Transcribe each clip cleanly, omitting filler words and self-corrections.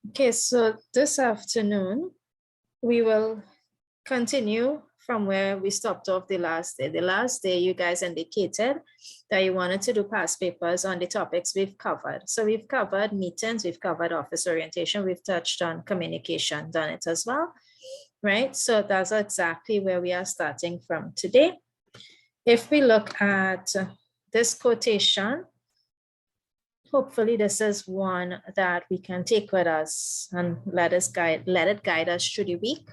Okay, so this afternoon, we will continue from where we stopped off the last day. The last day, you guys indicated that you wanted to do past papers on the topics we've covered. So we've covered meetings, we've covered office orientation, we've touched on communication, done it as well, right? So that's exactly where we are starting from today. If we look at this quotation, hopefully this is one that we can take with us and let it guide us through the week,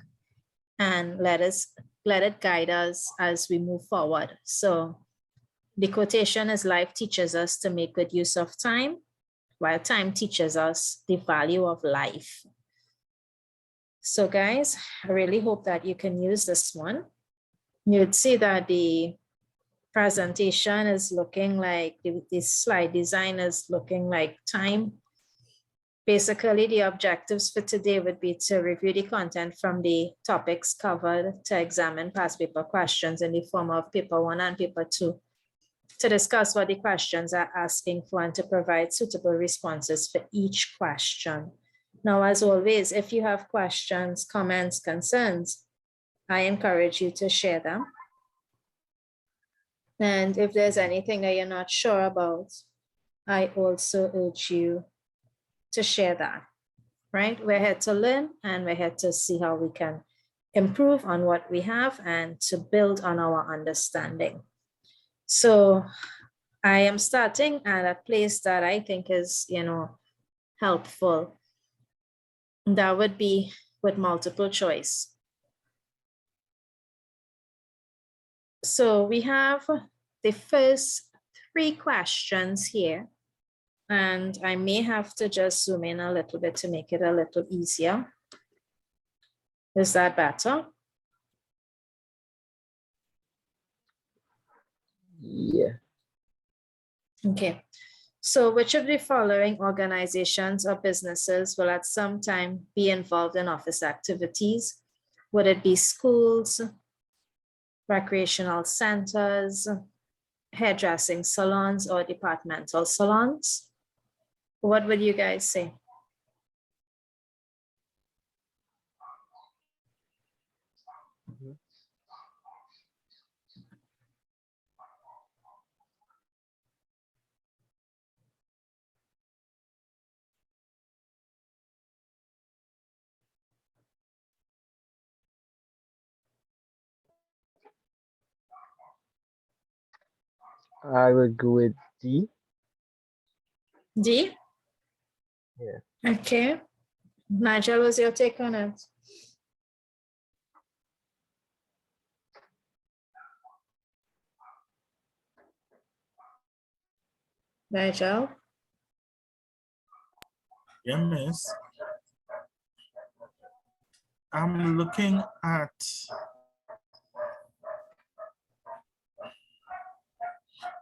and let it guide us as we move forward. So the quotation is, life teaches us to make good use of time, while time teaches us the value of life. So guys, I really hope that you can use this one. You'd see that the presentation is looking like, the slide design is looking like time. Basically, the objectives for today would be to review the content from the topics covered, to examine past paper questions in the form of paper 1 and paper 2, to discuss what the questions are asking for, and to provide suitable responses for each question. Now, as always, if you have questions, comments, concerns, I encourage you to share them. And if there's anything that you're not sure about, I also urge you to share that, right? We're here to learn, and we're here to see how we can improve on what we have and to build on our understanding. So I am starting at a place that I think is, helpful. That would be with multiple choice. So we have the first 3 questions here, and I may have to just zoom in a little bit to make it a little easier. Is that better? Yeah. Okay. So which of the following organizations or businesses will at some time be involved in office activities? Would it be schools, recreational centers, hairdressing salons, or departmental salons? What would you guys say? I would go with D. D? Yeah. Okay. Nigel, what's your take on it? Nigel? Yeah, miss. I'm looking at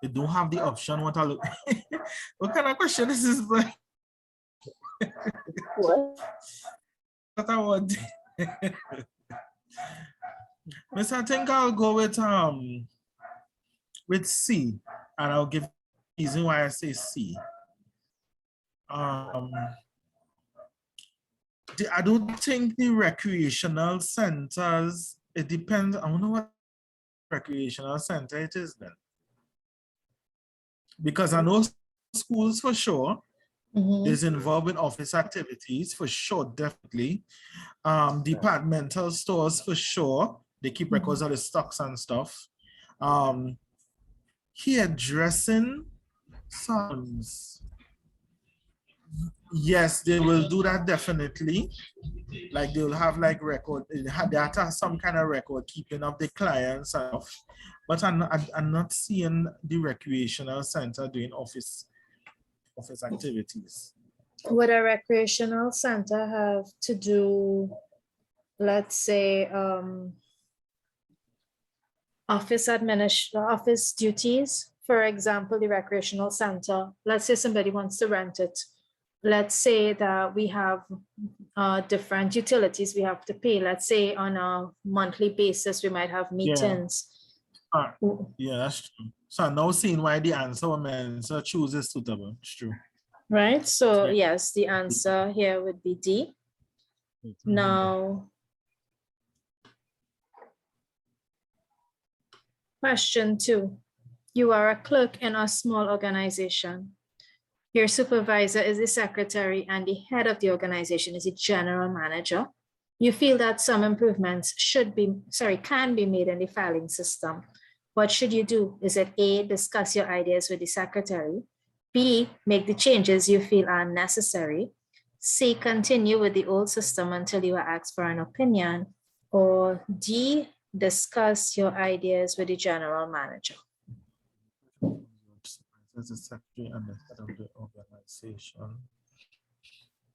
you don't have the option. What I look what kind of question is this? But What? what I want. Miss, I think I'll go with C, and I'll give the reason why I say C. I don't think the recreational centers, it depends. I wonder what recreational center it is then. Because I know schools for sure is involved in office activities for sure, definitely. Departmental stores for sure. They keep records of the stocks and stuff. Hairdressing salons. Yes, they will do that definitely. Like they'll have like record, they have some kind of record keeping of the clients and stuff. But I'm not seeing the recreational center doing office activities. Would a recreational center have to do, let's say, office duties? For example, the recreational center, let's say somebody wants to rent it. Let's say that we have different utilities we have to pay. Let's say on a monthly basis, we might have meetings. Yeah, that's true. So I'm now seeing why the answer when Mensa chooses suitable. It's true. right? So Yeah. yes, the answer here would be D. Now, question 2. You are a clerk in a small organization. Your supervisor is the secretary and the head of the organization is the general manager. You feel that some improvements can be made in the filing system. What should you do? Is it A, discuss your ideas with the secretary? B, make the changes you feel are necessary? C, continue with the old system until you are asked for an opinion? Or D, discuss your ideas with the general manager? As a secretary and the head of the organization,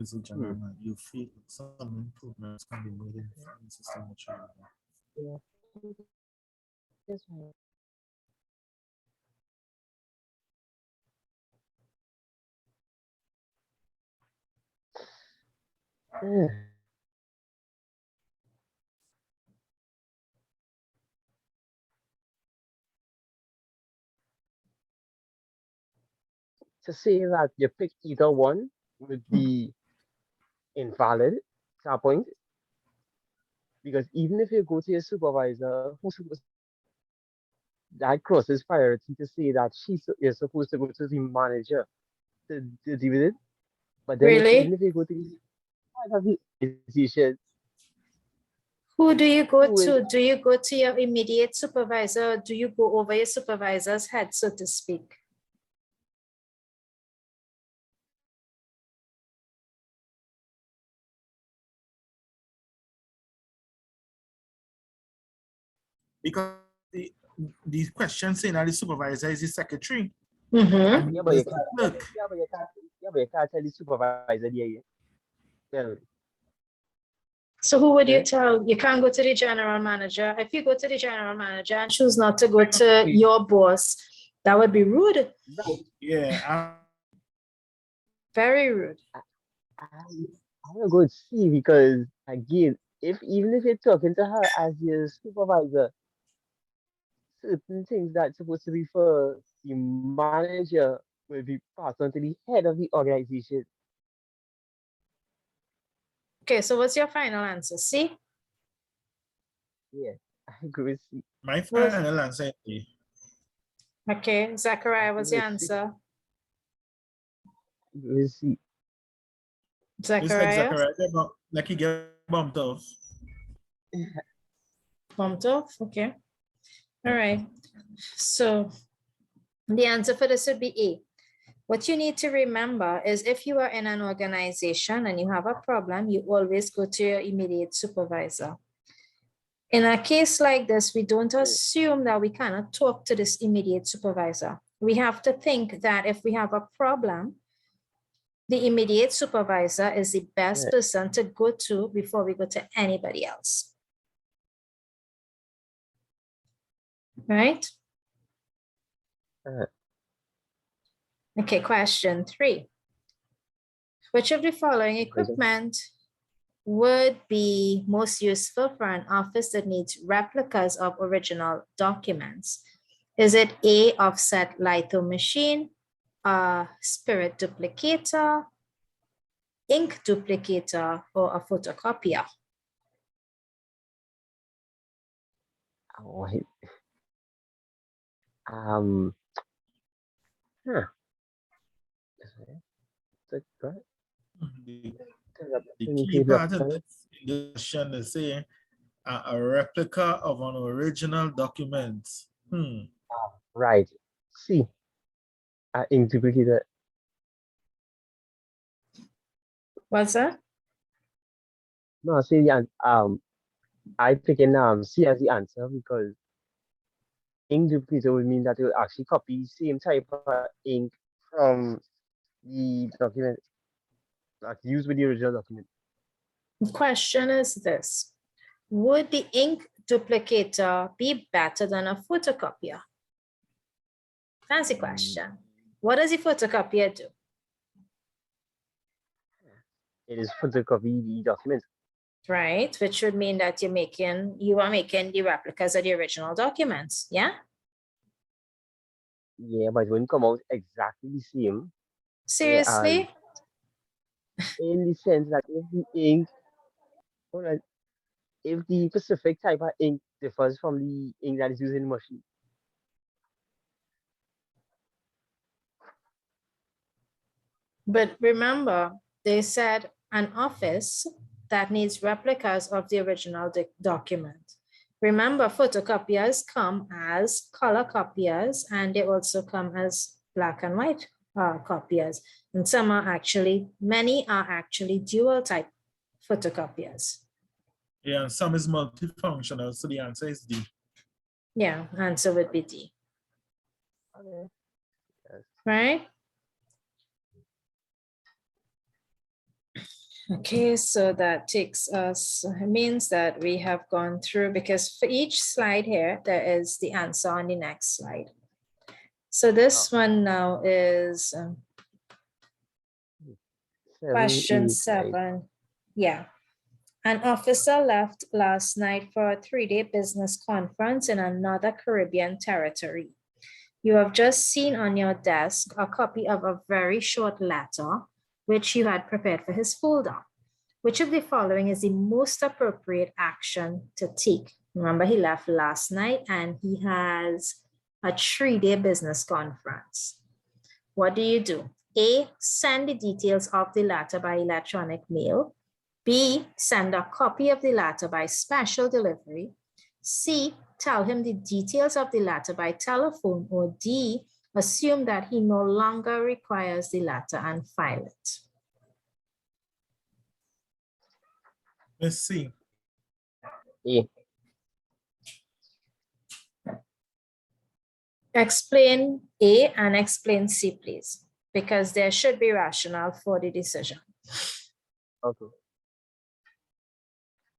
as a general manager, you feel some improvements can be made in the filing system. Yeah. Yes, ma'am. Yeah. To say that you pick either one would be invalid to a point, because even if you go to your supervisor, that crosses priority to say that you're supposed to go to the manager to deal with it. But then even Really? if you go to the head of the organization, Who do you go who is to? Do you go to your immediate supervisor? Or do you go over your supervisor's head, so to speak? Because the question saying that the supervisor is the secretary Mm-hmm. and yeah, he but you is the can't, clerk. yeah, but you can't tell the supervisor there. Well, So who would you yeah, tell? You can't go to the general manager. If you go to the general manager and choose not to go to your boss, that would be rude. right. Yeah, Very rude. I, I'm gonna go and see, because again, if even if you're talking to her as your supervisor, certain things that's supposed to be for the manager will be passed on to the head of the organization. Okay, so what's your final answer? See? Yeah, I agree with C. my Was final answer is A. okay, I Zachariah, agree what's your with C. answer? I agree with C. It's like Zachariah? Zachariah, like he get bumped off. Bumped off? Okay. All right. So the answer for this would be A. What you need to remember is if you are in an organization and you have a problem, you always go to your immediate supervisor. In a case like this, we don't assume that we cannot talk to this immediate supervisor. We have to think that if we have a problem, the immediate supervisor is the best Yeah. person to go to before we go to anybody else. Right? Uh, Okay, question 3. Which of the following equipment would be most useful for an office that needs replicas of original documents? Is it A, offset litho machine, a spirit duplicator, ink duplicator, or a photocopier? oh, um, huh. That's right. The, the Can you key please look part of at it? this question is saying a replica of an original document. Right. C. Ink duplicator. What's that? No, see the I picking C as the answer, because ink duplicator would mean that it will actually copy same type of ink from the document that's used with the original document. The question is this: would the ink duplicator be better than a photocopier? Fancy question. What does a photocopier do? It is photocopy the document. Right, which would mean that you are making the replicas of the original documents, yeah? Yeah, but it wouldn't come out exactly the same. Seriously? In the sense that if the ink, hold on, if the specific type of ink differs from the ink that is used in the machine. But remember, they said an office that needs replicas of the original document. Remember, photocopiers come as color copiers, and they also come as black and white copiers. And some are actually, many are actually dual type photocopiers. Yeah, and some is multifunctional, so the answer is D. Yeah, answer would be D. Okay. Yes. Right? Okay, so that takes us, means that we have gone through, because for each slide here, there is the answer on the next slide. So this one now is question 7. Yeah. An officer left last night for a 3-day business conference in another Caribbean territory. You have just seen on your desk a copy of a very short letter which you had prepared for his folder. Which of the following is the most appropriate action to take? Remember, he left last night and he has a 3-day business conference. What do? A, send the details of the letter by electronic mail. B, send a copy of the letter by special delivery. C, tell him the details of the letter by telephone. Or D, assume that he no longer requires the letter and file it. Let's see. A. Explain A and explain C, please, because there should be rationale for the decision. Okay.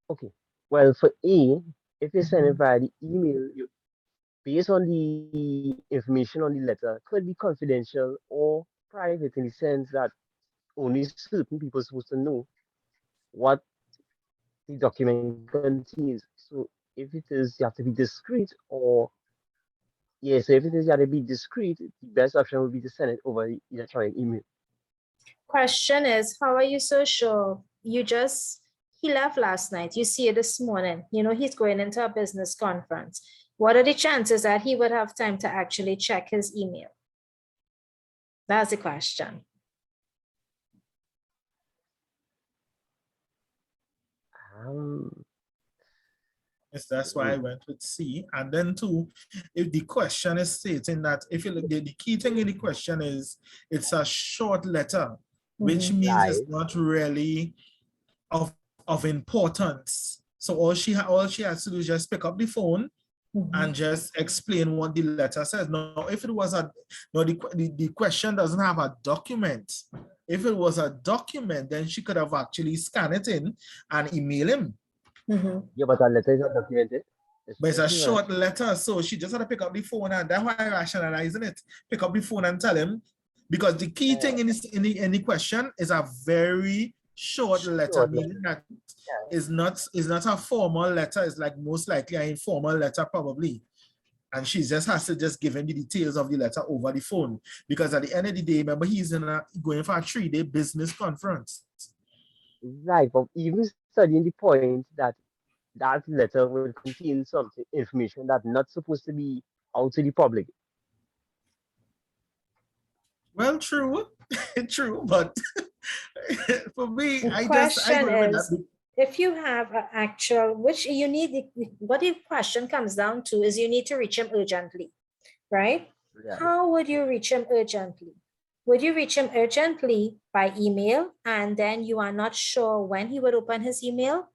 Okay. Well, for A, if you send it via the email, based on the information on the letter, could be confidential or private in the sense that only certain people are supposed to know what the document contains. So if it is, you have to be discreet, or yes, so if it is, you have to be discreet, the best option would be to send it over the electronic email. Question is, how are you so sure? He left last night. You see it this morning. You know, he's going into a business conference. What are the chances that he would have time to actually check his email? That's the question. Yes, that's why I went with C. And then 2, if the question is stating that, if you look, the key thing in the question is it's a short letter, which means it's not really of importance. So all she has to do is just pick up the phone and just explain what the letter says. Now, if it was the question doesn't have a document. If it was a document, then she could have actually scanned it in and email him. Yeah, but that letter is not documented. But it's a short letter, so she just had to pick up the phone, and that's why I'm rationalizing it. Pick up the phone and tell him, because the key thing in the question is a very short letter, meaning that is not a formal letter. It's like most likely an informal letter probably, and she just has to just give him the details of the letter over the phone, because at the end of the day, remember, he's going for a 3-day business conference. Right, but even studying the point that that letter will contain some information that's not supposed to be out to the public. Well, true, true, but for me, the question is, if you have an actual, which you need, what the question comes down to is you need to reach him urgently, right? Yeah. How would you reach him urgently? Would you reach him urgently by email and then you are not sure when he would open his email?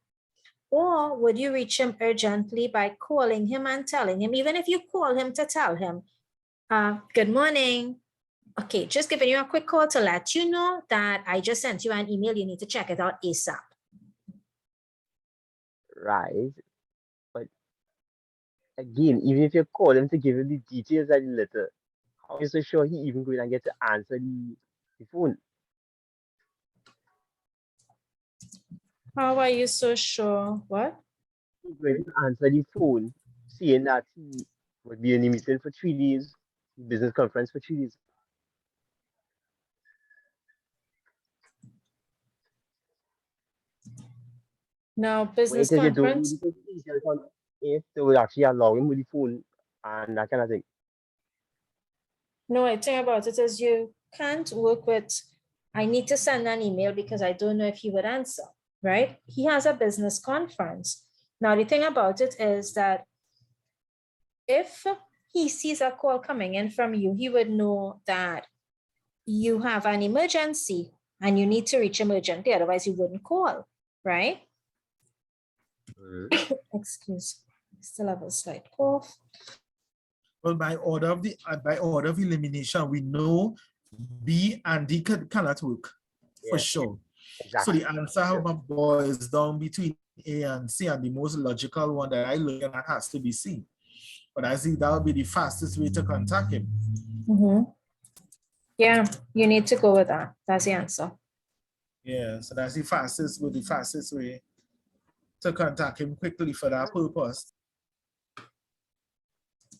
Or would you reach him urgently by calling him and telling him, even if you call him to tell him, good morning. Okay, just giving you a quick call to let you know that I just sent you an email. You need to check it out ASAP. Right. But again, even if you call him to give him the details of the letter, how are you so sure he even going to get to answer the phone? How are you so sure? What? He's going to answer the phone, saying that he would be in the meeting for 3 days, business conference for 3 days. Now, Wait business till you do conference. the details on if they will actually allow him with the phone and that kind of thing. No, the thing about it is you can't work with, I need to send an email because I don't know if he would answer, right? He has a business conference. Now, the thing about it is that if he sees a call coming in from you, he would know that you have an emergency and you need to reach emergently, otherwise he wouldn't call, right? Excuse me, still have a slight cough. Well, by order of elimination, we know B and D cannot work for Yeah, sure. So exactly. the answer boils down between A and C, and the most logical one that I look at has to be C. But I think that would be the fastest way to contact him. Yeah, you need to go with that. That's the answer. Yeah, so that's the fastest way to contact him quickly for that purpose.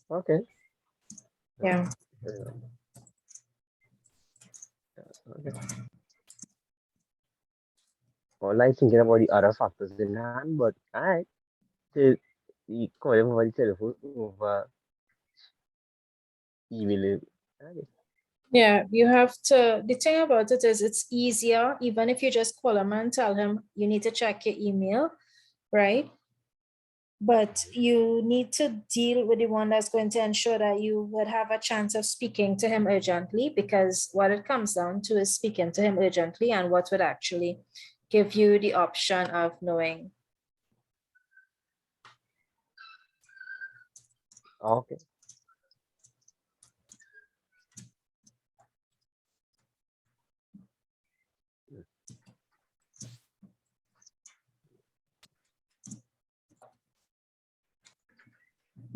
Okay. Yeah. Okay. Well, like thinking about the other factors in hand, but alright. So you call him over the telephone over email. Okay. Yeah, you have to, the thing about it is it's easier, even if you just call him and tell him you need to check your email, right? But you need to deal with the one that's going to ensure that you would have a chance of speaking to him urgently, because what it comes down to is speaking to him urgently and what would actually give you the option of knowing. Okay.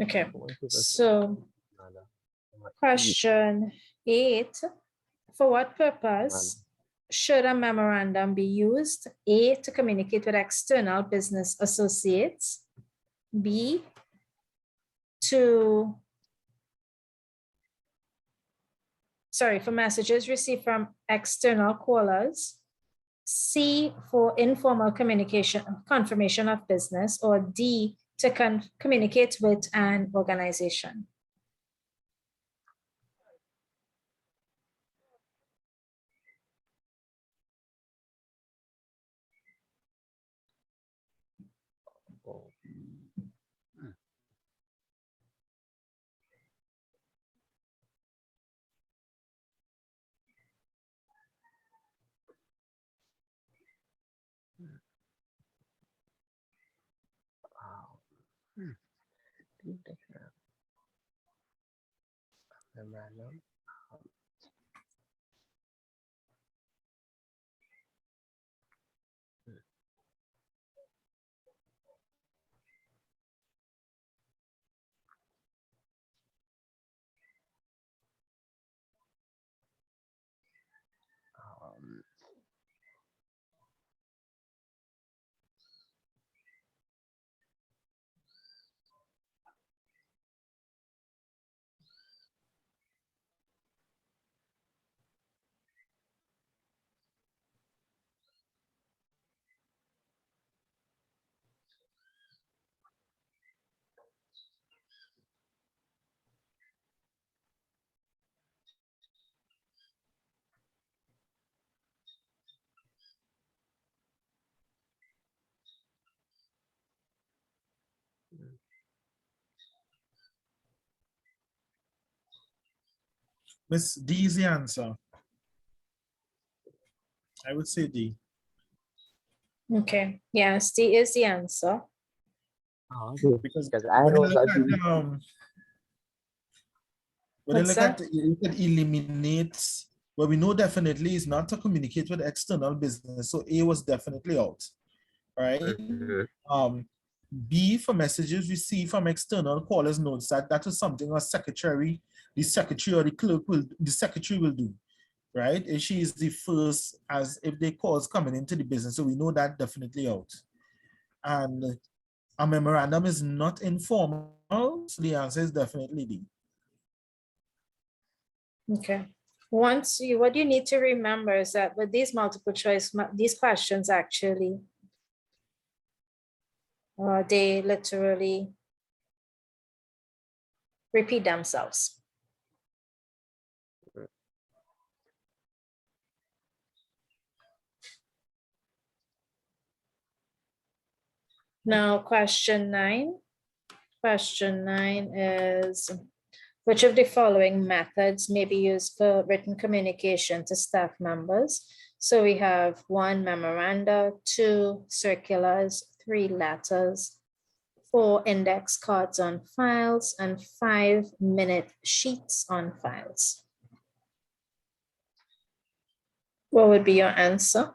Okay, so question 8, for what purpose should a memorandum be used? A, to communicate with external business associates. B, for messages received from external callers. C, for informal communication, confirmation of business. Or D, to communicate with an organization. Memorandum. Miss D is the answer. I would say D. Okay, yes, D is the answer. Okay. Because I when you know look that you could eliminate, well, we know definitely is not to communicate with external business. So A was definitely out, right? B, for messages received from external callers, notes that is something the secretary or the clerk the secretary will do, right? If she is the first, as if the calls coming into the business. So we know that definitely out. And a memorandum is not informal, so the answer is definitely D. Okay. What you need to remember is that with these multiple choice, these questions actually they literally repeat themselves. Now, question 9. Question 9 is, which of the following methods may be used for written communication to staff members? So we have 1, memoranda, 2, circulars, 3, letters, 4, index cards on files, and 5, minute sheets on files. What would be your answer?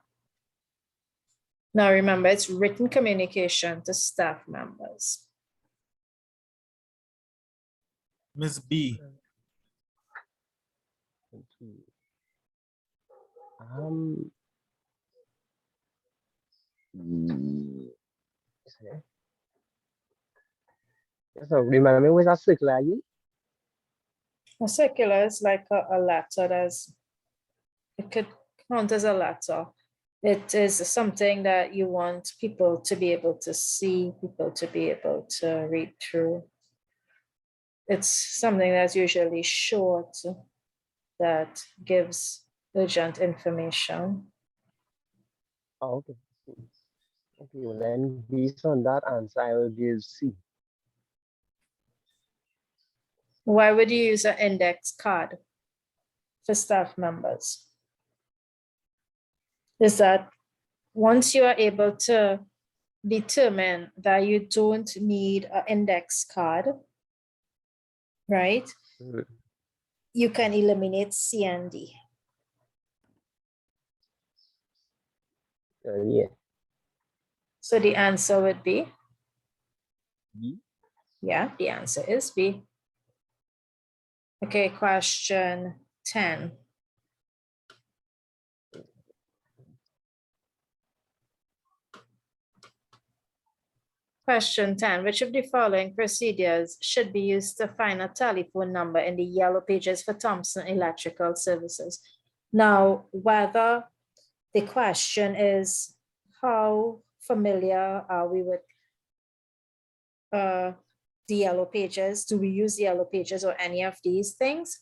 Now remember, it's written communication to staff members. Miss B. So remember, was a circular again? A circular is like a letter. It could count as a letter. It is something that you want people to be able to see, people to be able to read through. It's something that's usually short that gives urgent information. Oh, okay. Okay, well then based on that answer, I will give C. Why would you use an index card for staff members? Is that once you are able to determine that you don't need an index card, right? You can eliminate C and D. Yeah. So the answer would be? B. Yeah, the answer is B. Okay, question 10. Question 10, which of the following procedures should be used to find a telephone number in the yellow pages for Thompson Electrical Services? Now, whether the question is how familiar are we with the yellow pages? Do we use the yellow pages or any of these things?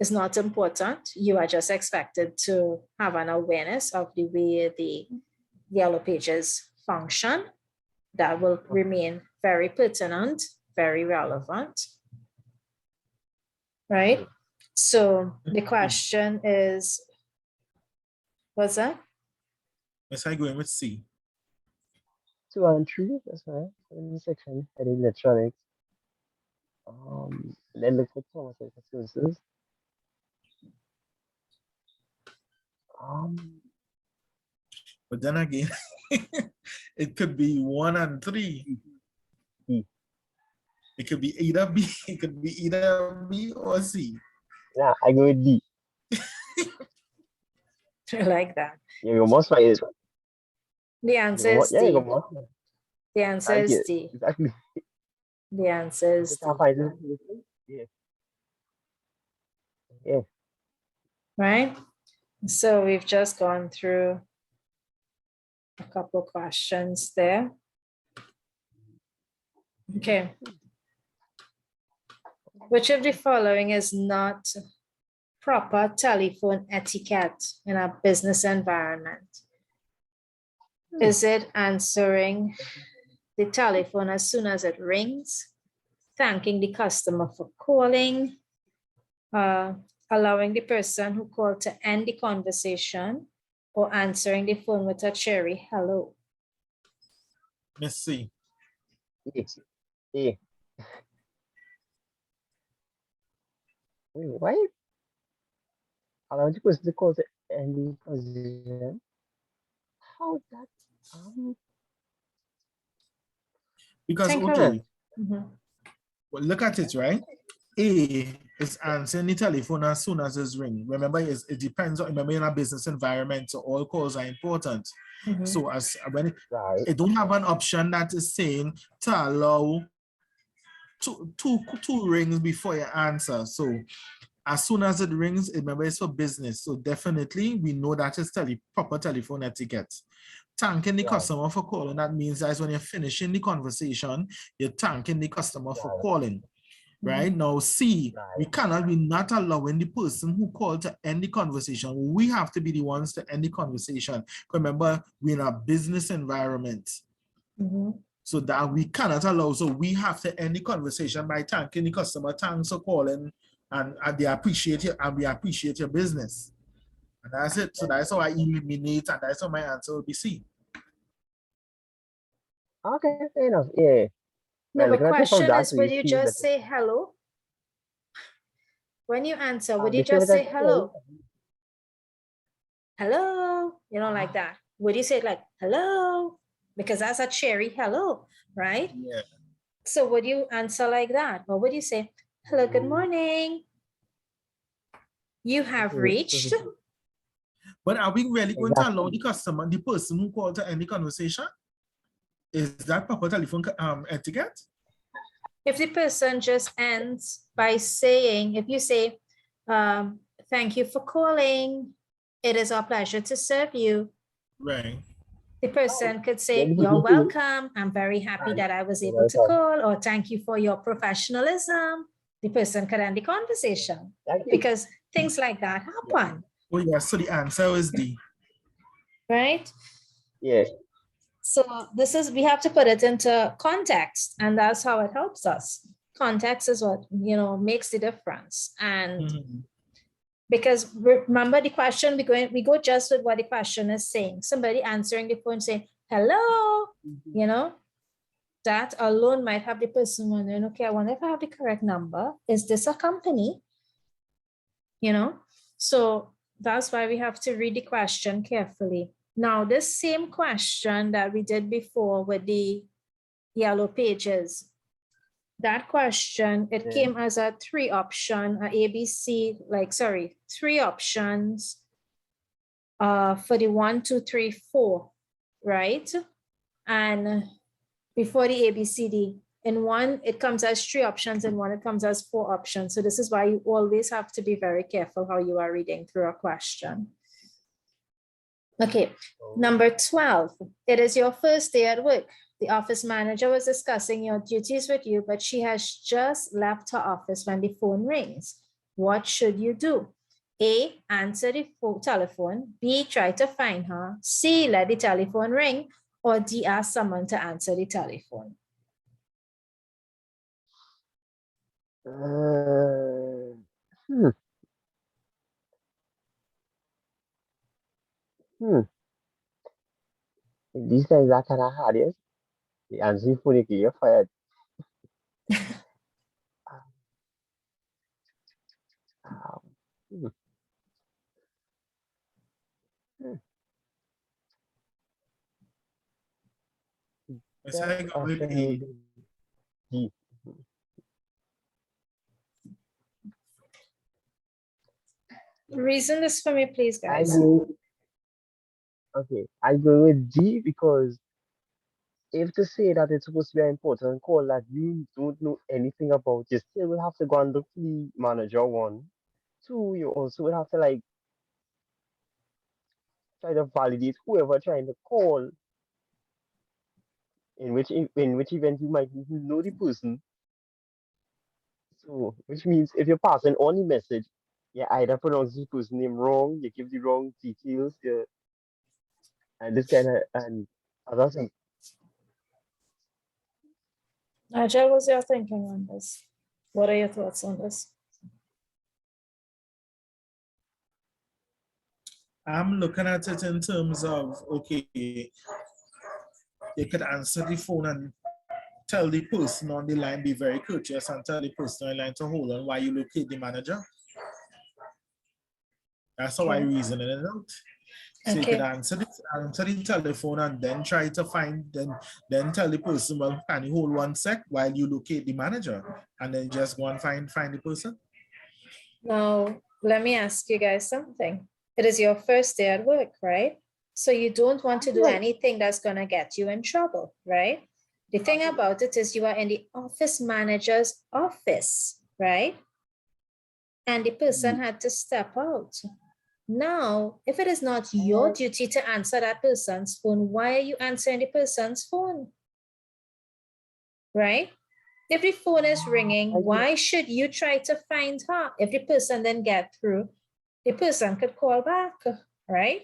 Is not important. You are just expected to have an awareness of the way the yellow pages function. That will remain very pertinent, very relevant, right? So the question is, what's that? Yes, I go in with C. 2 and 3, that's right. In the section, head electronics. Then look for pharmaceutical services. But then again, it could be 1 and 3. D. It could be either B. It could be either B or C. Yeah, I go with D. I like that. Yeah, you must find it. The answer is Yeah, D. you must. The answer is Yes, D. exactly. The answer is You D. can't find it. Yeah. Yeah. Right? So we've just gone through a couple questions there. Okay. Which of the following is not proper telephone etiquette in a business environment? Is it answering the telephone as soon as it rings, thanking the customer for calling, allowing the person who called to end the conversation, or answering the phone with a cheery hello? Miss C. Yes. Yeah. Wait, why? Allow the person to call to any position. How that? Because, Think okay, Mhm. well, look at it, right? A is answering the telephone as soon as it's ring. Remember, it depends on, remember, in a business environment, so all calls are important. Mhm. So as when Right. it don't have an option that is saying to allow two rings before you answer. So As soon as it rings, remember it's for business. So definitely we know that is proper telephone etiquette. Thanking the Right. customer for calling, that means that when you're finishing the conversation, you're thanking the customer for Right. calling. Right now, C, we not allowing the person who called to end the conversation. We have to be the ones to end the conversation. Remember, we're in a business environment. So that we cannot allow, so we have to end the conversation by thanking the customer. Thanks for calling, and they appreciate you, and we appreciate your business. And that's it. So that's how I eliminate, and that's how my answer will be C. Okay, fair enough. Yeah. No, Well, the looking at it from question that is, way, would you seems just that say hello? When you answer, would you they say just that say hello? Hello, you know, like that. Would you say it like, hello? Because that's a cheery hello, right? Yeah. So would you answer like that? Or would you say, hello, good morning? You have reached. But are we really going to allow exactly. the customer, the person who called to end the conversation? Is that proper telephone etiquette? If the person just ends by saying, if you say, thank you for calling, it is our pleasure to serve you. Right. The person could say, Then the you're person say, welcome. I'm very happy that I was "You're able to welcome." call, or thank you for your professionalism. The person could end the conversation Thank you. because things like that happen, Oh, yes. So the answer is D. right? Yes. So this is, we have to put it into context, and that's how it helps us. Context is what, you know, makes the difference. And because remember the question, we go just with what the question is saying. Somebody answering the phone saying, hello, you know, that alone might have the person wondering, okay, I wonder if I have the correct number. Is this a company? You know, so that's why we have to read the question carefully. Now, this same question that we did before with the yellow pages, that question, it came as a three options for the 1, 2, 3, 4, right? And before the ABCD, in one, it comes as 3 options, in one, it comes as 4 options. So this is why you always have to be very careful how you are reading through a question. Okay, number 12, it is your first day at work. The office manager was discussing your duties with you, but she has just left her office when the phone rings. What should you do? A, answer the telephone. B, try to find her. C, let the telephone ring. Or D, ask someone to answer the telephone. Hmm. These guys are kind of hard, yes? The answer for the you're fired. Um, hmm. Hmm. Yes, I Best go with option A. would be D. Reason this for me, please, I guys. go, okay, I go with D because if to say that it's supposed to be an important call that you don't know anything about, you still will have to go and look for the manager one. Two, you also will have to like try to validate whoever trying to call, in which event you might even know the person. So which means if you're passing on the message, you either pronounce the person name wrong, you give the wrong details, and this kind of and other things. Nigel, what's your thinking on this? What are your thoughts on this? I'm looking at it in terms of, okay, you could answer the phone and tell the person on the line, be very courteous and tell the person on the line to hold on while you locate the manager. That's how I reason it out. So you could answer the telephone and then try to find, then tell the person, well, can you hold 1 sec while you locate the manager? And then just go and find the person. Now, let me ask you guys something. It is your first day at work, right? So you don't want to do anything that's going to get you in trouble, right? The thing about it is you are in the office manager's office, right? and the person had to step out. Now, if it is not your duty to answer that person's phone, why are you answering the person's phone? Right? If the phone is ringing, why should you try to find her? If the person then get through, the person could call back, right?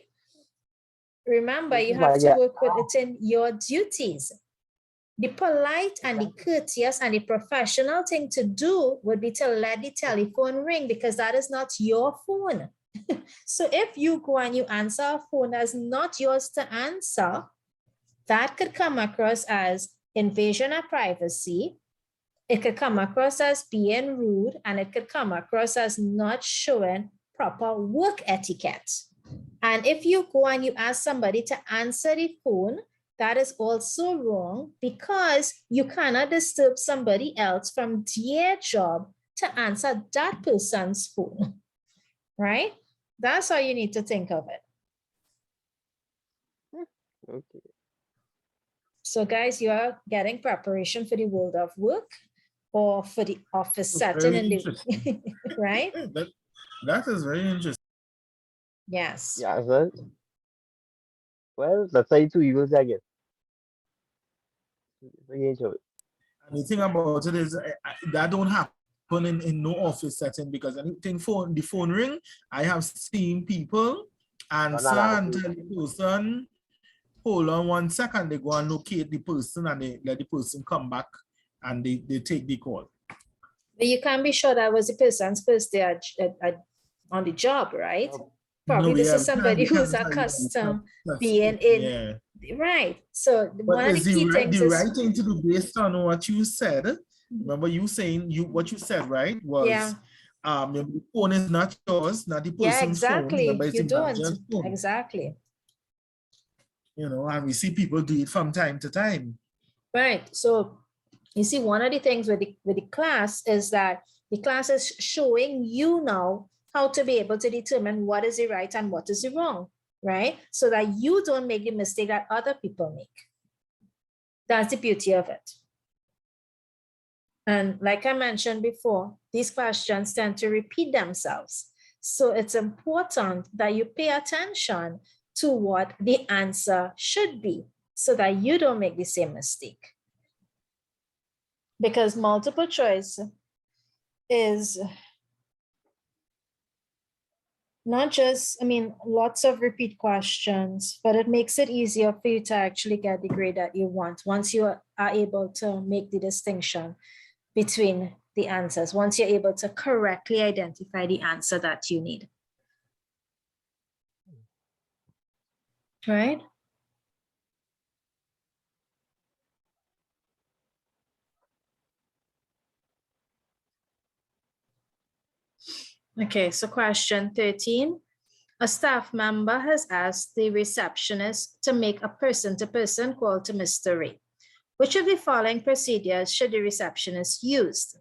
Remember, you have to work within your duties. The polite and the courteous and the professional thing to do would be to let the telephone ring because that is not your phone. So if you go and you answer a phone that's not yours to answer, that could come across as invasion of privacy. It could come across as being rude, and it could come across as not showing proper work etiquette. And if you go and you ask somebody to answer the phone, that is also wrong because you cannot disturb somebody else from their job to answer that person's phone, right? That's how you need to think of it. Okay. So guys, you are getting preparation for the world of work or for the office setting in the right? That is very interesting. Yes. Yeah, well, that's how two evils, I guess. And the thing about it is that don't happen in no office setting because anything the phone ring, I have seen people answer and tell the person, hold on 1 second, they go and locate the person and they let the person come back and they take the call. But you can't be sure that was the person's first day on the job, right? Probably this is somebody who's accustomed being in, right? So one of the key things is right thing to do based on what you said. Remember you saying what you said, right? Was the phone is not yours, not the person's exactly. phone. Remember, you don't phone. exactly. You know, and we see people do it from time to time. Right. So you see, one of the things with the class is that the class is showing you now how to be able to determine what is the right and what is the wrong, right? So that you don't make the mistake that other people make. That's the beauty of it. And like I mentioned before, these questions tend to repeat themselves. So it's important that you pay attention to what the answer should be so that you don't make the same mistake. Because multiple choice is not just, lots of repeat questions, but it makes it easier for you to actually get the grade that you want once you are able to make the distinction between the answers, once you're able to correctly identify the answer that you need. Right? Okay, so question 13. A staff member has asked the receptionist to make a person-to-person call to Mr. Ray. Which of the following procedures should the receptionist use?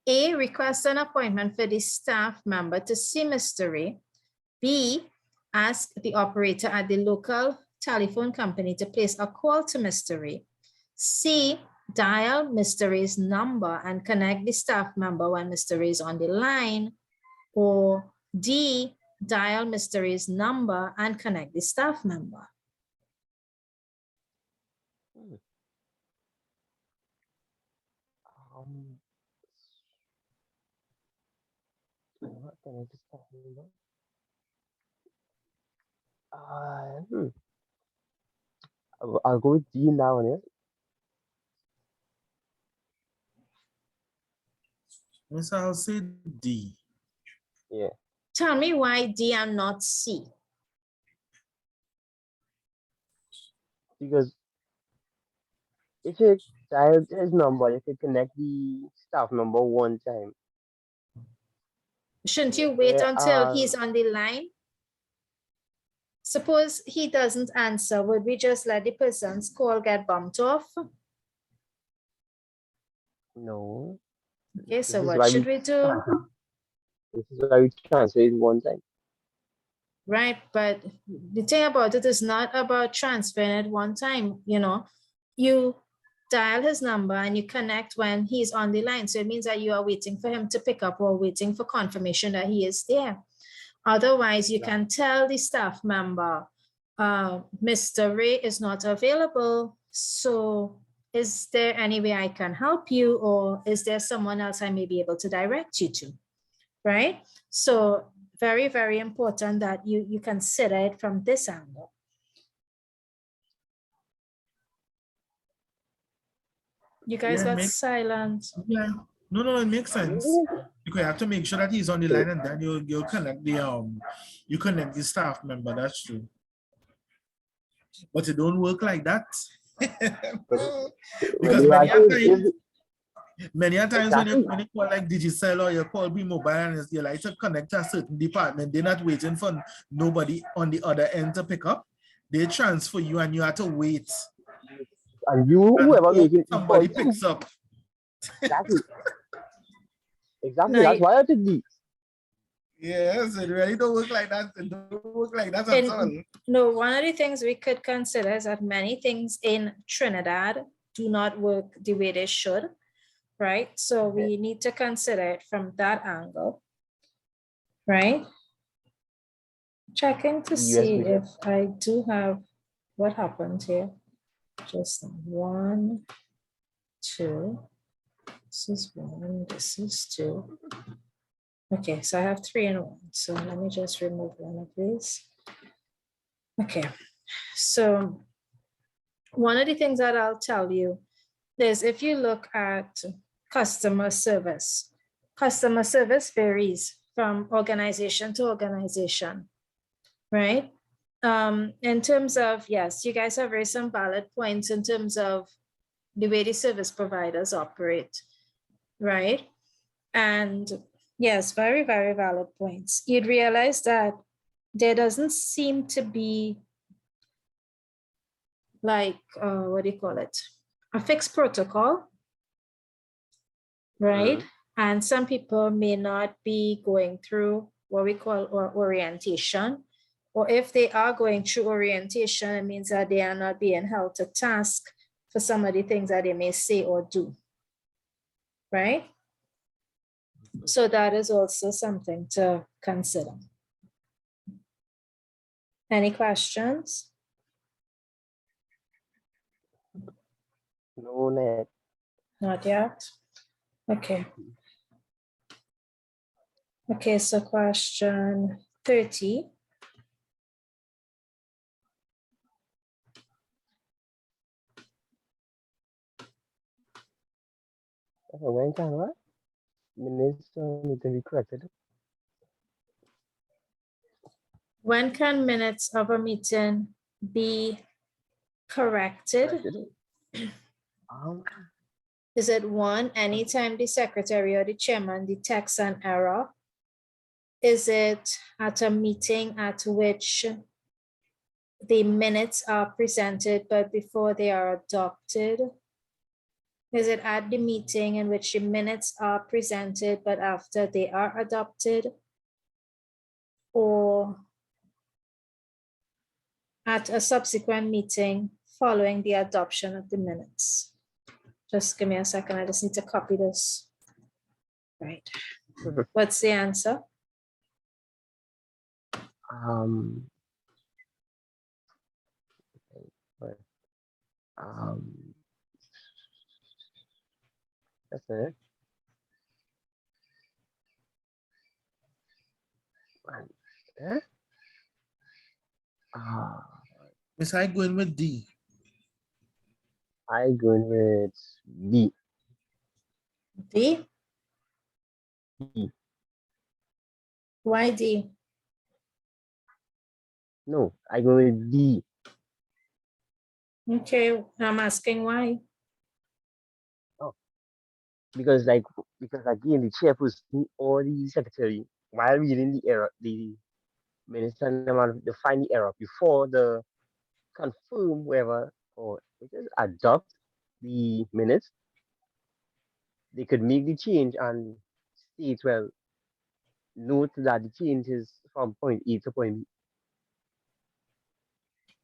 A, request an appointment for the staff member to see Mr. Ray. B, ask the operator at the local telephone company to place a call to Mr. Ray. C, dial Mr. Ray's number and connect the staff member when Mr. Ray is on the line. Or D, dial Mr. Ray's number and connect the staff member. I'll go with D now, yeah. Yes, I'll say D. Yeah. Tell me why D and not C. Because if you dial his number, if you connect the staff number 1 time. Shouldn't you wait until he's on the line? Suppose he doesn't answer, would we just let the person's call get bumped off? No. Okay, so what should we do? This is why we transfer it 1 time. Right, but the thing about it is not about transferring it 1 time, you dial his number and you connect when he's on the line. So it means that you are waiting for him to pick up or waiting for confirmation that he is there. Otherwise, you can tell the staff member, Mr. Ray is not available. So is there any way I can help you, or is there someone else I may be able to direct you to, right? So very, very important that you consider it from this angle. You guys got silent. Yeah. No, it makes sense. Because you have to make sure that he's on the line, and then you'll connect the staff member. That's true. But it don't work like that. Because many times when you call like Digicel or you call B-Mobile and you like to connect to a certain department, they're not waiting for nobody on the other end to pick up. They transfer you and you have to wait. And whoever making somebody picks up. Exactly. Exactly. That's why I did this. Yes, it really don't work like that. It don't work like that at all. No, one of the things we could consider is that many things in Trinidad do not work the way they should, right? So we need to consider it from that angle, right? Checking to see if I do have what happened here. Just 1, 2. This is 1, this is 2. Okay, so I have 3 and 1. So let me just remove one of these. Okay, so one of the things that I'll tell you is if you look at customer service varies from organization to organization, right? In terms of, yes, you guys have raised some valid points in terms of the way the service providers operate, right? And yes, very, very valid points. You'd realize that there doesn't seem to be like, what do you call it? A fixed protocol, right? And some people may not be going through what we call orientation, or if they are going through orientation, it means that they are not being held to task for some of the things that they may say or do, right? So that is also something to consider. Any questions? No, net. Not yet. Okay. Okay, so question 30. When can what? Minutes need to be corrected. When can minutes of a meeting be corrected? Is it 1, anytime the secretary or the chairman detects an error? Is it at a meeting at which the minutes are presented but before they are adopted? Is it at the meeting in which the minutes are presented but after they are adopted? Or at a subsequent meeting following the adoption of the minutes? Just give me a second, I just need to copy this. Right. What's the answer? That's it. Miss, I going with D. I going with B. D? D. Why D? No, I go with D. Okay, I'm asking why. Oh, because again, the chairperson or the secretary, while reading the minutes and to find the error before the confirm whether or just adopt the minutes, they could make the change and state, well, note that the change is from point A to point B.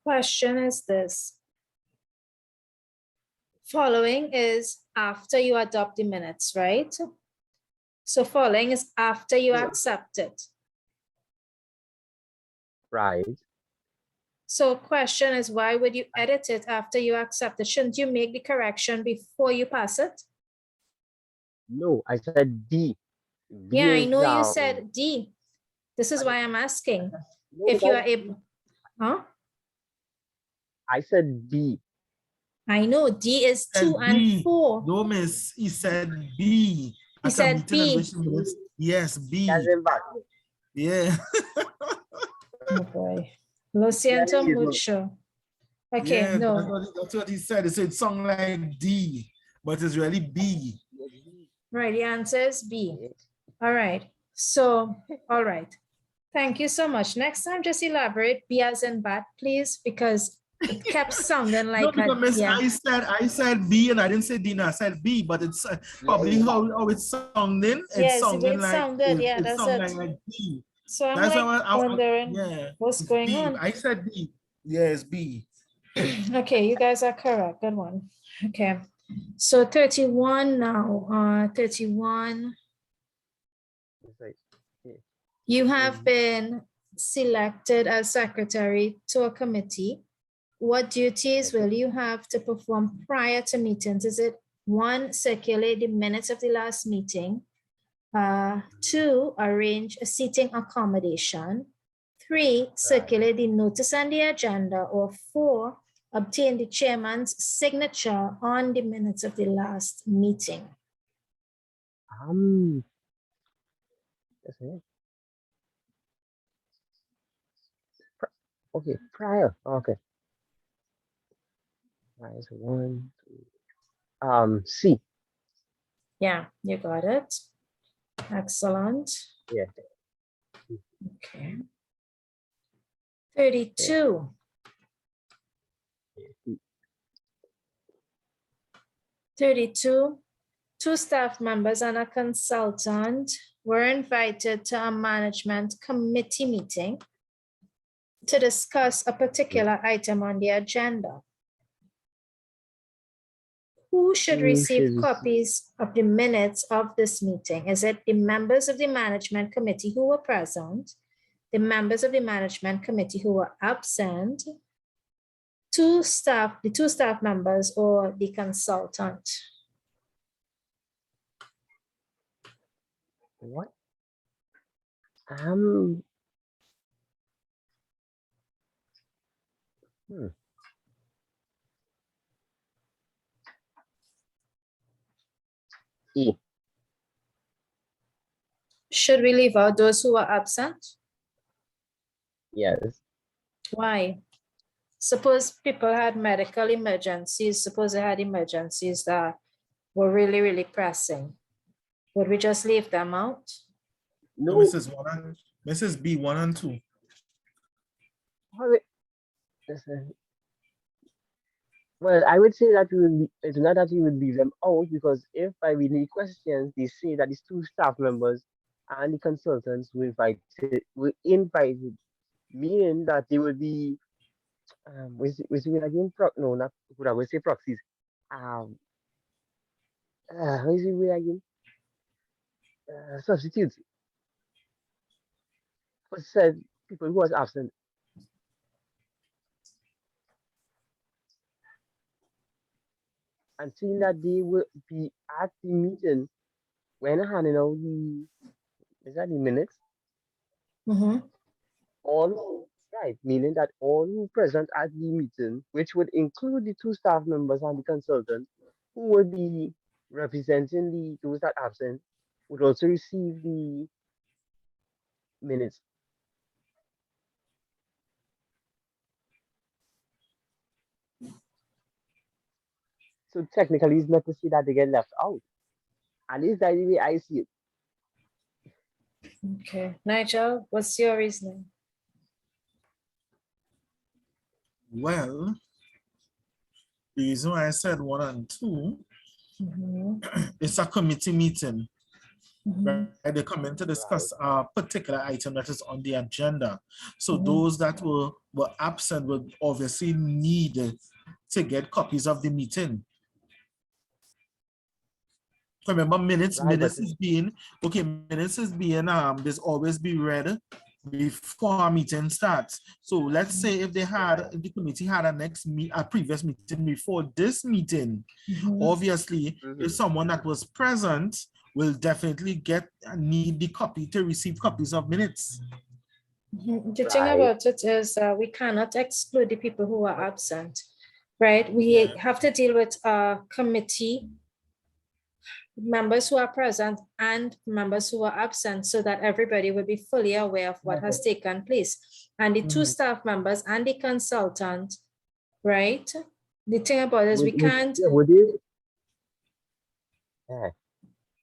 Question is this. following is after you adopt the minutes, right? So following is after you accept it. Right. So question is, why would you edit it after you accept it? Shouldn't you make the correction before you pass it? No, I said D. B Yeah, I is, know you said D. This is why I'm asking. no, If you are able, huh? I said B. I know D is 2 and B. 4. No, miss, he said B. He said B. Yes, B. As in back. Yeah. Oh boy. Lo siento mucho. Okay, Yeah, no. that's what he said. He said it sound like D, but it's really B. Right, the answer is B. All right. So, all right. Thank you so much. Next time, just elaborate B as in bat, please, because it kept sounding No, like because miss, yeah. I said B and I didn't say D. No, I said B, but it's probably how it's sounding. It's Yes, the way sounding it like sounded, yeah, it's that's sounding it. like B. So I'm That's like why wondering yeah, what's it's going B. on. I said B. Yes, B. Okay, you guys are correct. Good one. Okay. So 31 now. 31. You have been selected as secretary to a committee. What duties will you have to perform prior to meetings? Is it 1, circulate the minutes of the last meeting? 2, arrange a seating accommodation? 3, circulate the notice and the agenda? Or 4, obtain the chairman's signature on the minutes of the last meeting? Okay, prior. Okay. Nice. 1, 2. C. Yeah, you got it. Excellent. Yeah. Okay. 32. 32. 2 staff members and a consultant were invited to a management committee meeting to discuss a particular item on the agenda. Who should receive copies of the minutes of this meeting? Is it the members of the management committee who were present, the members of the management committee who were absent, the two staff members, or the consultant? What? E. Should we leave out those who were absent? Yes. Why? Suppose people had medical emergencies, suppose they had emergencies that were really, really pressing. Would we just leave them out? No, Mrs. B, 1 and 2. Well, I would say that it's not that you would leave them out, because if by reading the questions, they say that these 2 staff members and the consultants were invited, meaning that they would be, was it again? No, not, I would say proxies. What is it again? Substitutes. For said people who was absent. And seeing that they will be at the meeting when handing out the minutes? All right, meaning that all who present at the meeting, which would include the 2 staff members and the consultant, who would be representing those that are absent, would also receive the minutes. So technically, it's not to say that they get left out. At least that's the way I see it. Okay, Nigel, what's your reasoning? Well, the reason why I said 1 and 2, it's a committee meeting. Right? They come in to discuss a particular item that is on the agenda. So those that were absent would obviously need to get copies of the meeting. Remember, minutes Right, minutes is being okay. Minutes is being there's always be read before a meeting starts. So let's say if the committee had a previous meeting before this meeting, obviously if someone that was present will definitely need the copy to receive copies of minutes. The thing about it is we cannot exclude the people who are absent, right? We have to deal with committee members who are present and members who are absent so that everybody will be fully aware of what has taken place. And the two staff members and the consultant, right? The thing about it is we can't,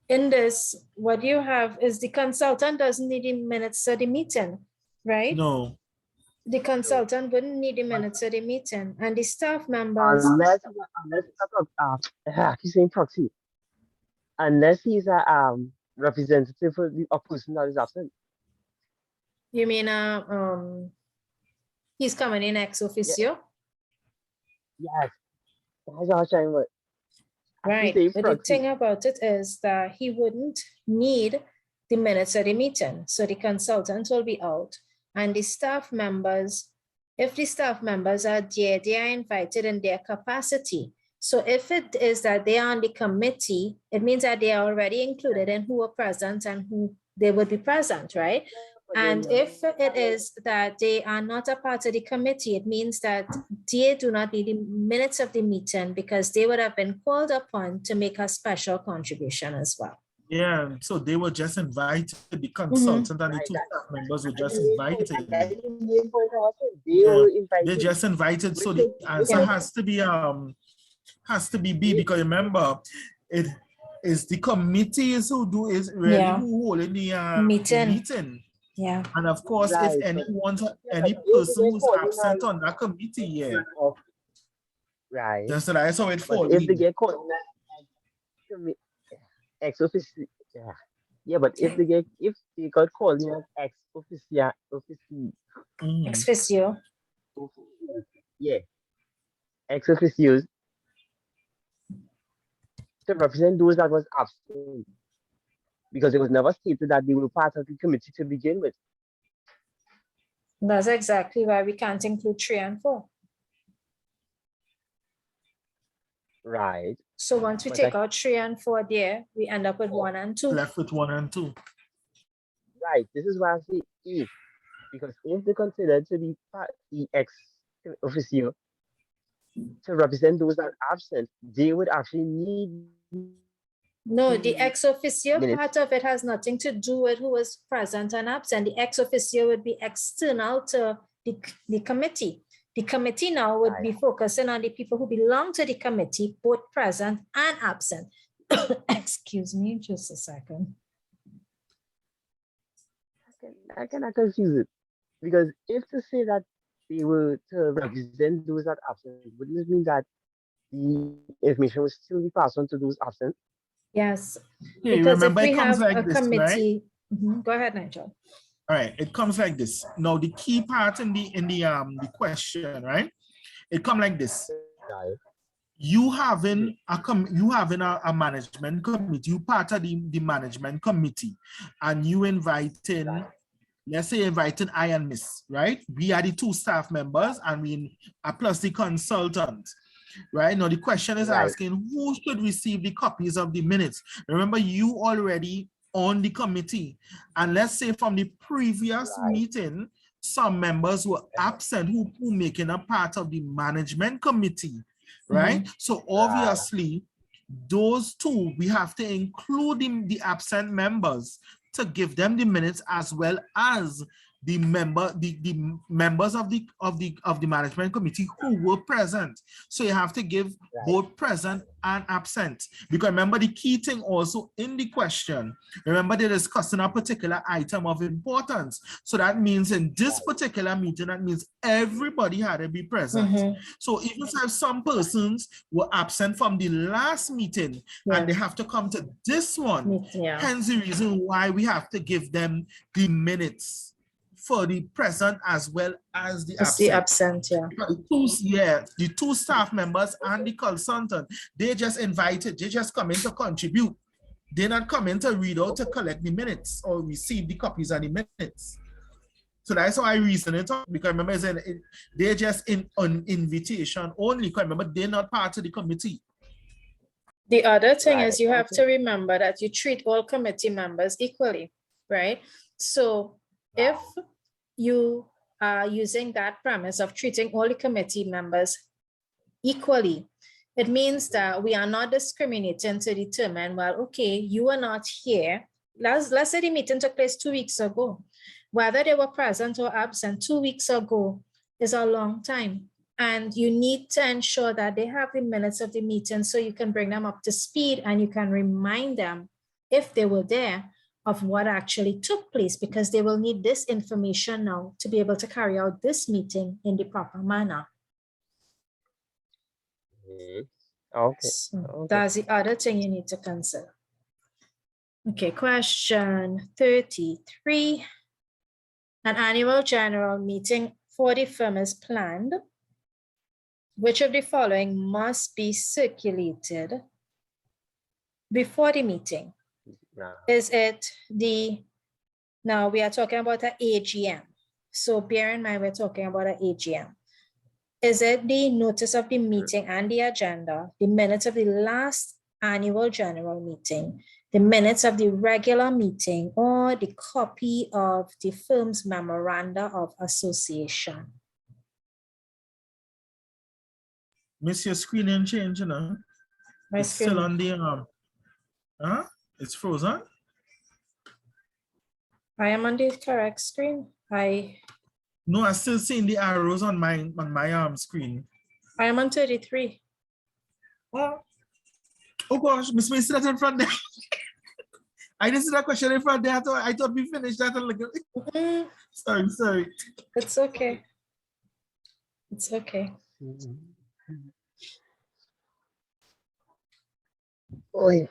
in this, what you have is the consultant doesn't need the minutes of the meeting, right? No. The consultant wouldn't need the minutes of the meeting, and the staff members. He's saying proxy. Unless he's a representative for a person that is absent. You mean he's coming in ex officio? Yes. That's what I'm saying. Right. But the thing about it is that he wouldn't need the minutes of the meeting. So the consultant will be out. And the staff members, if the staff members are there, they are invited in their capacity. So if it is that they are on the committee, it means that they are already included in who are present and who they would be present, right? And if it is that they are not a part of the committee, it means that they do not need the minutes of the meeting because they would have been called upon to make a special contribution as well. Yeah, so they were just invited, the consultant and the two staff members were just invited. They're just invited, so the answer has to be B, because remember, it is the committees who who holding the meeting. Yeah. And of course, if any person who's absent on that committee, right. That's how it falls. If they get caught ex officio, but if they got called ex officio, ex officio, ex officios to represent those that was absent, because it was never stated that they were part of the committee to begin with. That's exactly why we can't include 3 and 4. Right. So once we take out 3 and 4 there, we end up with 1 and 2. Left with 1 and 2. Right. This is why I say if, because if they considered to be the ex officio to represent those that are absent, they would actually need. No, the ex officio part of it has nothing to do with who was present and absent. The ex officio would be external to the committee. The committee now would be focusing on the people who belong to the committee, both present and absent. Excuse me, just a second. I cannot confuse it, because if to say that they were to represent those that are absent, would this mean that the information will still be passed on to those absent? Yes, yeah, because remember, if we it comes have like a this, committee, right? Go ahead, Nigel. All right, it comes like this. Now, the key part in the question, right? It comes like this. You having a management committee, you part of the management committee, and you inviting, let's say inviting I and Miss, right? We are the 2 staff members, and we are plus the consultant. Right now, the question is asking who should receive the copies of the minutes. Remember, you already on the committee, and let's say from the previous meeting, some members were absent who making a part of the management committee, right? So obviously, those 2 we have to include the absent members to give them the minutes, as well as the members of the management committee who were present. So you have to give both present and absent, because remember the key thing also in the question, remember they're discussing a particular item of importance. So that means in this particular meeting, that means everybody had to be present. So even if some persons were absent from the last meeting and they have to come to this one, hence the reason why we have to give them the minutes for the present as well as the absent. The 2 staff members and the consultant, they just invited, they just come in to contribute. They're not coming to read out to collect the minutes or receive the copies of the minutes. So that's how I reason it out, because remember, they're just on invitation only. Because remember, they're not part of the committee. The other thing Right, is you have okay. to remember that you treat all committee members equally, right? So if you are using that premise of treating all the committee members equally, it means that we are not discriminating to determine, well, okay, you are not here. Let's say the meeting took place 2 weeks ago. Whether they were present or absent 2 weeks ago is a long time. And you need to ensure that they have the minutes of the meeting so you can bring them up to speed and you can remind them, if they were there, of what actually took place, because they will need this information now to be able to carry out this meeting in the proper manner. Okay. So Okay. that's the other thing you need to consider. Okay, question 33. An annual general meeting for the firm is planned. Which of the following must be circulated before the meeting? Is it now we are talking about an AGM. So bear in mind, we're talking about an AGM. Is it the notice of the meeting and the agenda, the minutes of the last annual general meeting, the minutes of the regular meeting, or the copy of the firm's memoranda of association? Miss, your screen ain't changed, you know. My It's still screen. on the it's frozen. I am on the correct screen. No, I still seeing the arrows on my screen. I am on 33. Oh gosh, Miss Mason, that's in front there. I didn't see that question in front there. I thought we finished that. Sorry. It's okay. It's okay. Oi.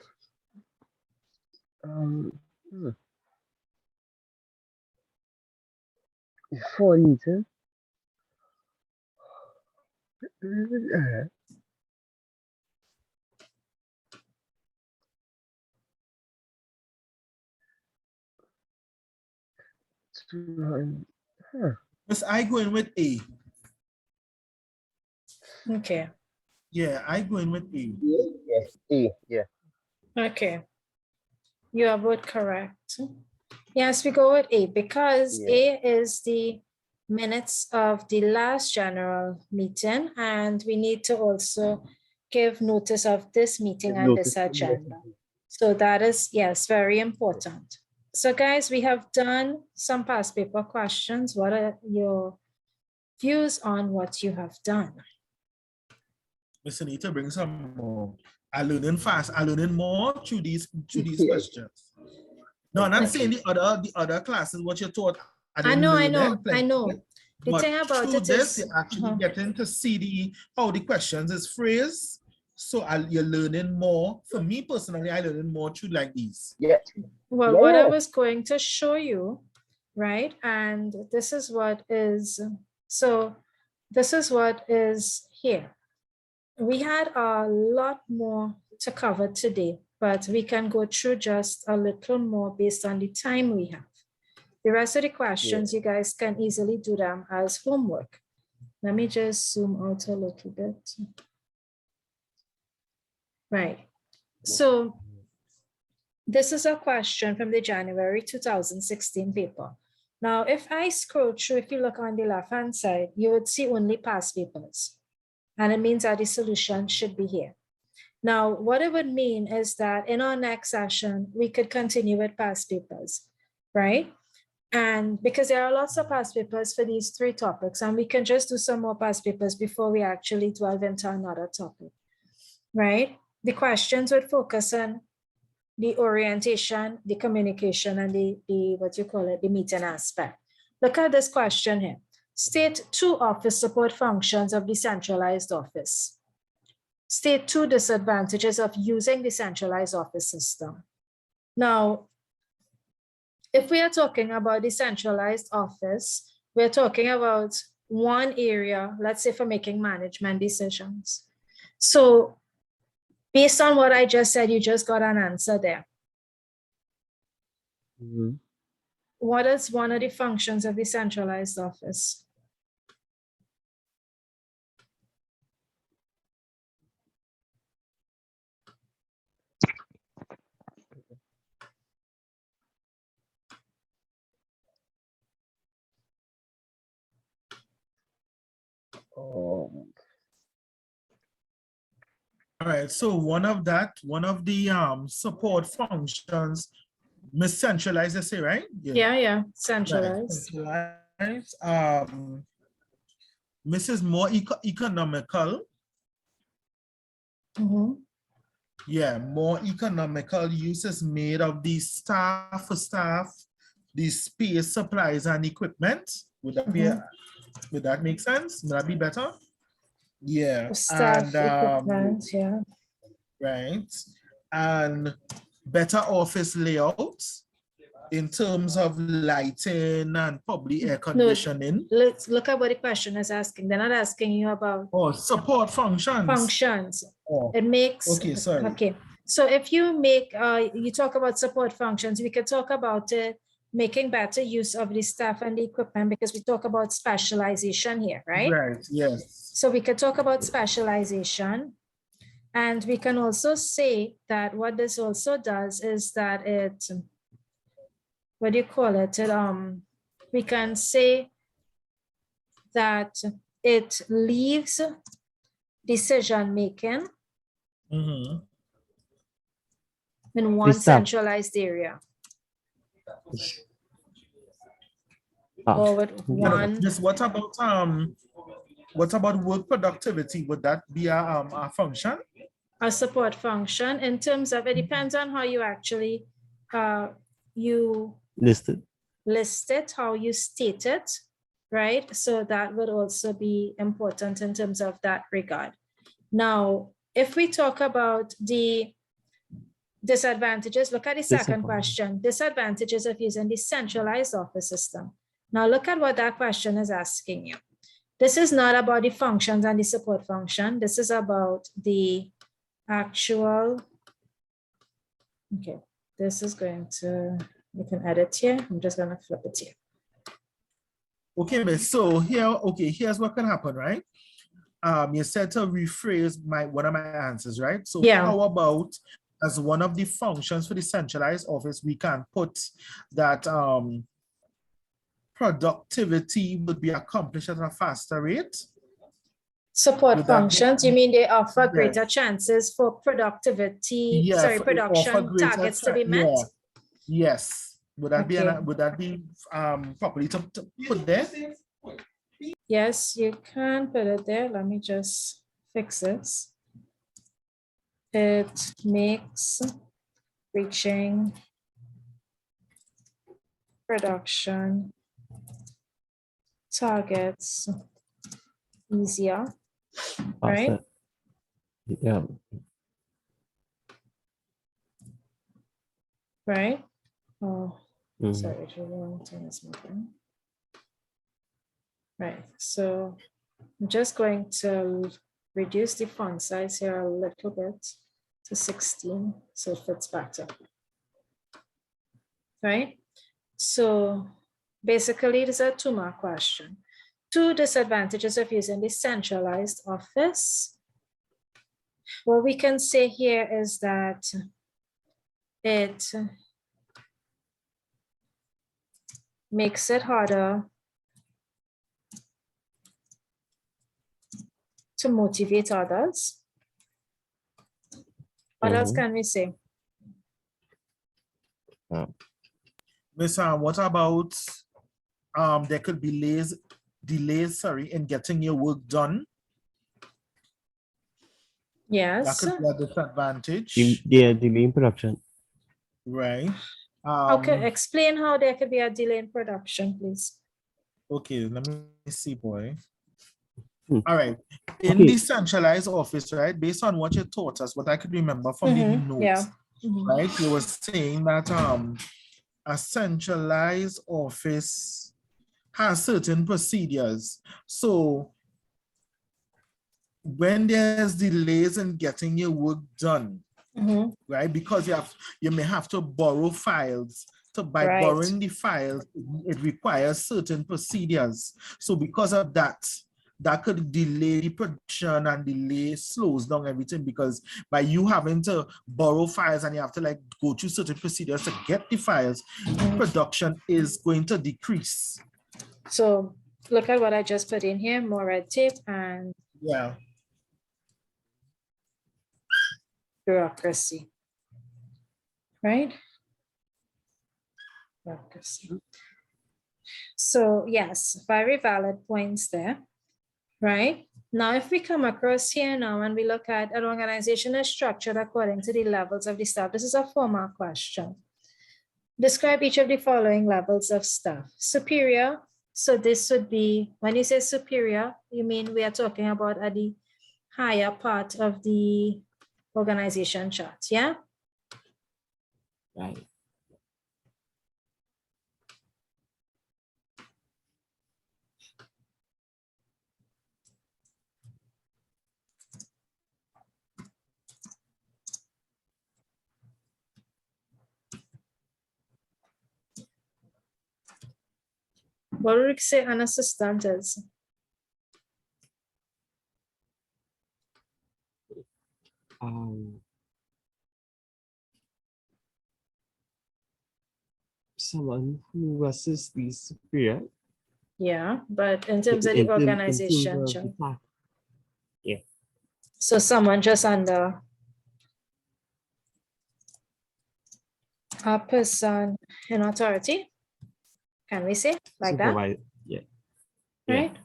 Before meeting. Miss, I going with A. Okay. Yeah, I going with A. Yes, A, yeah. Okay. You are both correct. Yes, we go with A because A is the minutes of the last general meeting, and we need to also give notice of this meeting and this agenda. So that is, yes, very important. So guys, we have done some past paper questions. What are your views on what you have done? Listen, need to bring some more. I'm learning fast. I'm learning more through these questions. No, I'm not saying the other classes what you taught. I know. The But thing about through it this, is, you're actually getting to see how the questions is phrased. So you're learning more. For me personally, I learning more through like these. Yeah. Well, what I was going to show you, right? And this is what is, so this is what is here. We had a lot more to cover today, but we can go through just a little more based on the time we have. The rest of the questions, you guys can easily do them as homework. Let me just zoom out a little bit. Right. So this is a question from the January 2016 paper. Now, if I scroll through, if you look on the left-hand side, you would see only past papers. And it means that the solution should be here. Now, what it would mean is that in our next session, we could continue with past papers, right? And because there are lots of past papers for these three topics, and we can just do some more past papers before we actually delve into another topic, right? The questions would focus on the orientation, the communication, and the meeting aspect. Look at this question here. State 2 office support functions of the centralized office. State 2 disadvantages of using the centralized office system. Now, if we are talking about the centralized office, we're talking about one area, let's say for making management decisions. So based on what I just said, you just got an answer there. Mhm. What is one of the functions of the centralized office? Um, All right, so one of the support functions, Miss Centralized, I say, right? Yeah, Right, centralized. centralized. Mrs. More economical. Mhm. Yeah, more economical use is made of the staff, the space, supplies, and equipment. Would that be? Would that make sense? Would that be better? Yeah, Staff and equipment, yeah. right, and better office layouts in terms of lighting and probably air No, conditioning. let's look at what the question is asking. They're not asking you about Or support functions. functions. Oh, It makes, okay, sorry. okay. So if you make, you talk about support functions, we could talk about making better use of the staff and the equipment because we talk about specialization here, right? Right, yes. So we could talk about specialization. And we can also say that what this also does is that it, what do you call it? We can say that it leaves decision making Mhm. in one staff. centralized area Ah, or with one. Just what about work productivity? Would that be a function? A support function in terms of, it depends on how you actually you listed. list it, how you state it, right? So that would also be important in terms of that regard. Now, if we talk about the disadvantages, look at the second question, disadvantages of using the centralized office system. Now look at what that question is asking you. This is not about the functions and the support function. This is about the actual, okay, this is going to, you can edit here. I'm just going to flip it here. Okay, miss. So here, okay, here's what can happen, right? You said to rephrase one of my answers, right? So Yeah. how about as one of the functions for the centralized office, we can put that productivity would be accomplished at a faster rate? Support functions, you mean they offer greater Yes. chances for productivity, Yeah, sorry, offer production greater targets to be met? Yeah. Yes. Would that Okay. be properly to put there? Yes, you can put it there. Let me just fix this. It makes reaching production targets easier, right? Yeah. Right? Oh, Mhm. sorry, the wrong thing is moving. Right, so I'm just going to reduce the font size here a little bit to 16, so it fits better. Right? So basically, it is a 2-mark question. 2 disadvantages of using the centralized office. What we can say here is that it makes it harder to motivate others. What else can we say? Miss, what about there could be delays in getting your work done? Yes. That could be a disadvantage. Yeah, delay in production. Right. Okay, explain how there could be a delay in production, please. Okay, let me see, boy. Hmm. All right. In the centralized office, right, based on what you taught us, what I could remember from the notes, Yeah. right, you were saying that a centralized office has certain procedures. So when there's delays in getting your work done, right, because you may have to borrow files So by Right. borrowing the files, it requires certain procedures. So because of that, that could delay the production and slows down everything, because by you having to borrow files and you have to like go through certain procedures to get the files, production is going to decrease. So look at what I just put in here, more red tape and Yeah. bureaucracy, right? Bureaucracy. So yes, very valid points there, right? Now, if we come across here now and we look at an organization is structured according to the levels of the staff, this is a formal question. Describe each of the following levels of staff. Superior, so this would be, when you say superior, you mean we are talking about at the higher part of the organization chart, yeah? Right. What would you say an assistant is? Someone who assists the superior Yeah, but in terms of the in terms organization of chart. the task. Yeah. So someone just under a person in authority, can we say like that? Supervise. Yeah. Right?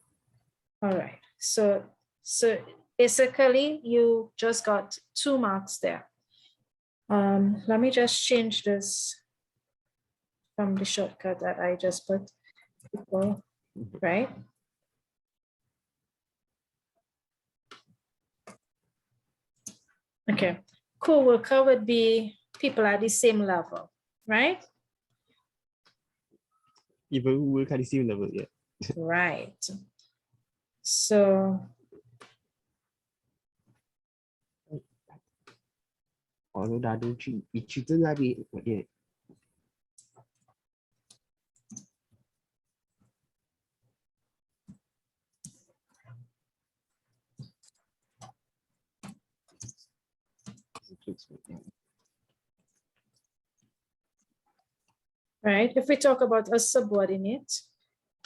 All right. So basically you just got 2 marks there. Let me just change this from the shortcut that I just put, people, right? Okay, co-worker would be people at the same level, right? People who work at the same level. Yeah. Right. So Although that don't treat each other that way. Yeah. right, if we talk about a subordinate,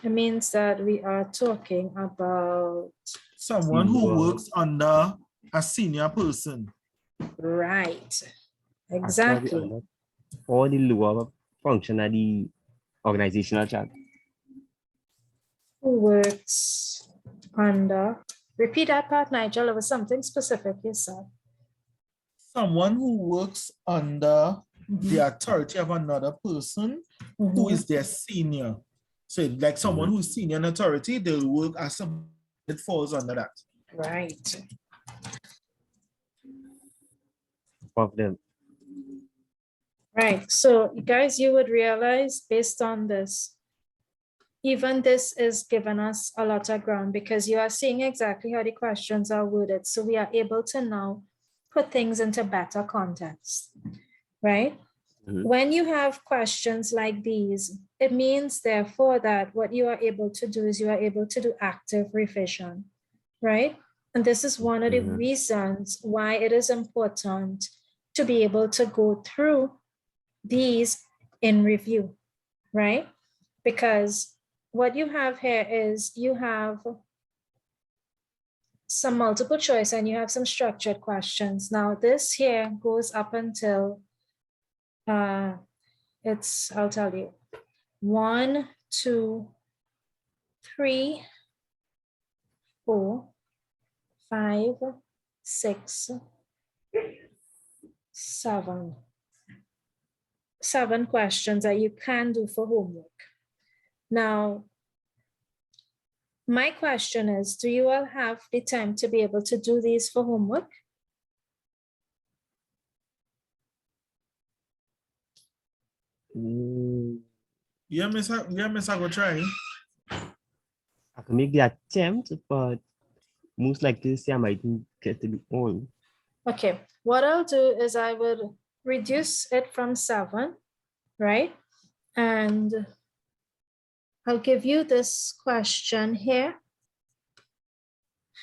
it means that we are talking about Someone who works under a senior person. right. Exactly. Or the lower function of the organizational chart. Who works under, repeat that part, Nigel. It was something specific you said. Someone who works under the authority of another person who is their senior. So like someone who's senior in authority, they'll work as some, it falls under that. Right. Of them. Right. So guys, you would realize based on this, even this is giving us a lot of ground because you are seeing exactly how the questions are worded. So we are able to now put things into better context, right? When you have questions like these, it means therefore that what you are able to do is you are able to do active revision, right? And this is one of the reasons why it is important to be able to go through these in review, right? Because what you have here is you have some multiple choice and you have some structured questions. Now this here goes up until I'll tell you, 1, 2, 3, 4, 5, 6, 7. 7 questions that you can do for homework. Now, my question is, do you all have the time to be able to do these for homework? Yeah, miss, I go try. I can make the attempt, but most likely I might get to be on. Okay, what I'll do is I would reduce it from 7, right? And I'll give you this question here.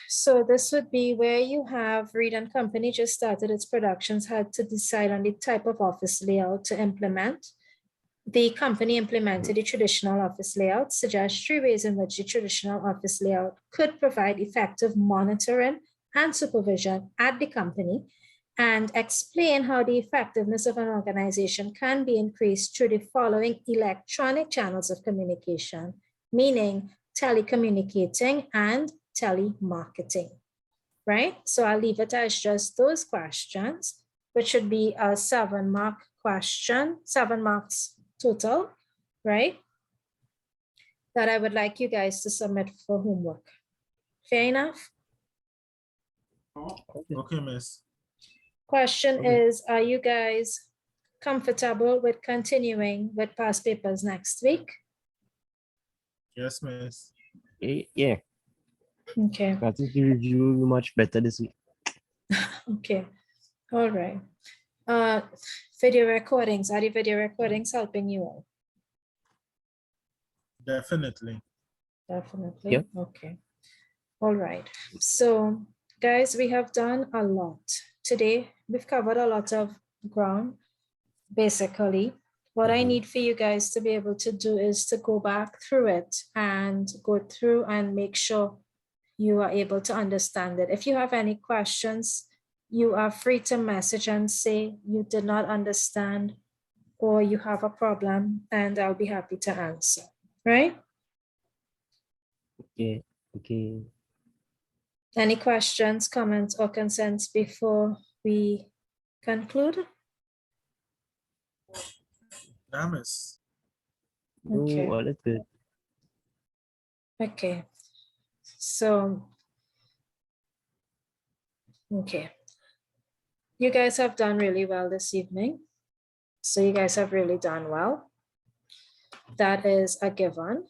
So this would be where you have Reed and Company just started its productions, had to decide on the type of office layout to implement. The company implemented the traditional office layout, suggests 3 ways in which the traditional office layout could provide effective monitoring and supervision at the company, and explain how the effectiveness of an organization can be increased through the following electronic channels of communication, meaning telecommunicating and telemarketing, right? So I'll leave it as just those questions, which should be a 7-mark question, 7 marks total, right? That I would like you guys to submit for homework. Fair enough? Okay, miss. Question Okay. is, are you guys comfortable with continuing with past papers next week? Yes, miss. Yeah, Okay, I think the review will be much better this week. okay, all right. Video recordings, are the video recordings helping you all? Definitely. Definitely, Yep. okay. All right, so guys, we have done a lot. Today, we've covered a lot of ground, basically. What I need for you guys to be able to do is to go back through it and go through and make sure you are able to understand it. If you have any questions, you are free to message and say you did not understand or you have a problem, and I'll be happy to answer, right? Okay, okay. Any questions, comments, or concerns before we conclude? Yeah, miss. No, Okay. all is good. Okay, so, okay. You guys have done really well this evening. So you guys have really done well. That is a given.